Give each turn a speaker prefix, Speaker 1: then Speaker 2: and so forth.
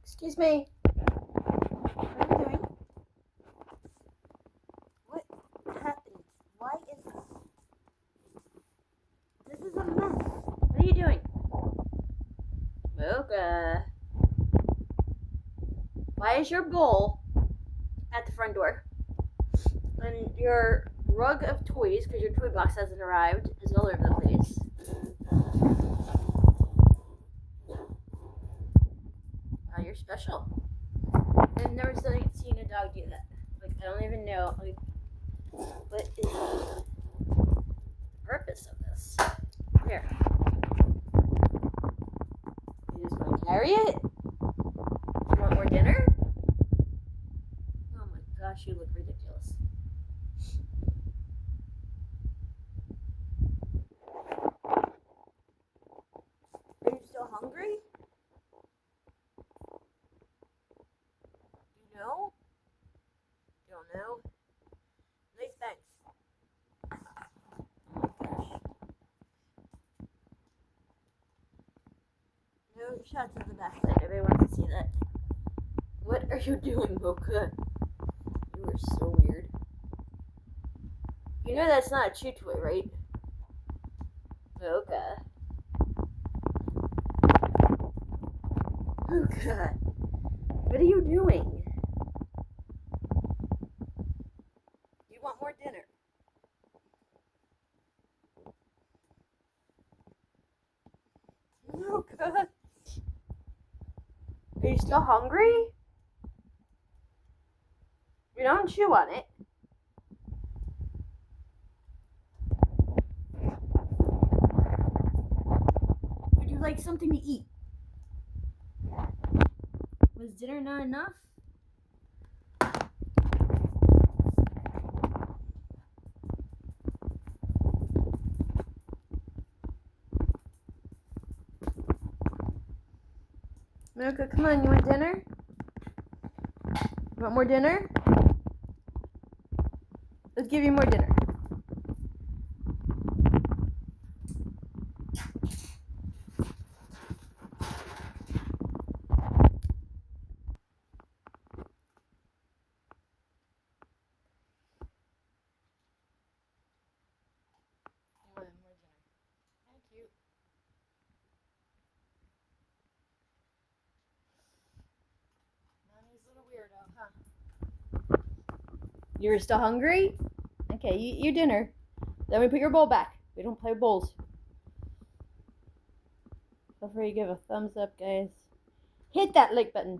Speaker 1: Excuse me. What are you doing? What happened? Why is this is a mess? What are you doing? Mocha. Why is your bowl at the front door? And your rug of toys, because your toy box hasn't arrived, is all over the place. Wow, you're special. I've never seen a dog do that. Like, I don't even know, like, what is the purpose of this? Here. You just want to carry it? You want more dinner? Oh my gosh, you look ridiculous. Are you still hungry? You know? You don't know? Nice, thanks. Oh my gosh. No shots of the backside. Nobody wants to see that. What are you doing, Mocha? You are so weird. You know that's not a chew toy, right? Mocha. Mocha. What are you doing? You want more dinner? Mocha. Are you still hungry? You don't chew on it. Would you like something to eat? Was dinner not enough? Mocha, come on, you want dinner? You want more dinner? Let's give you more dinner. Thank you. Mommy's a little weirdo, huh? You're still hungry? Okay, you eat your dinner. Then we put your bowl back. We don't play bowls. Before you give a thumbs up, guys, hit that like button.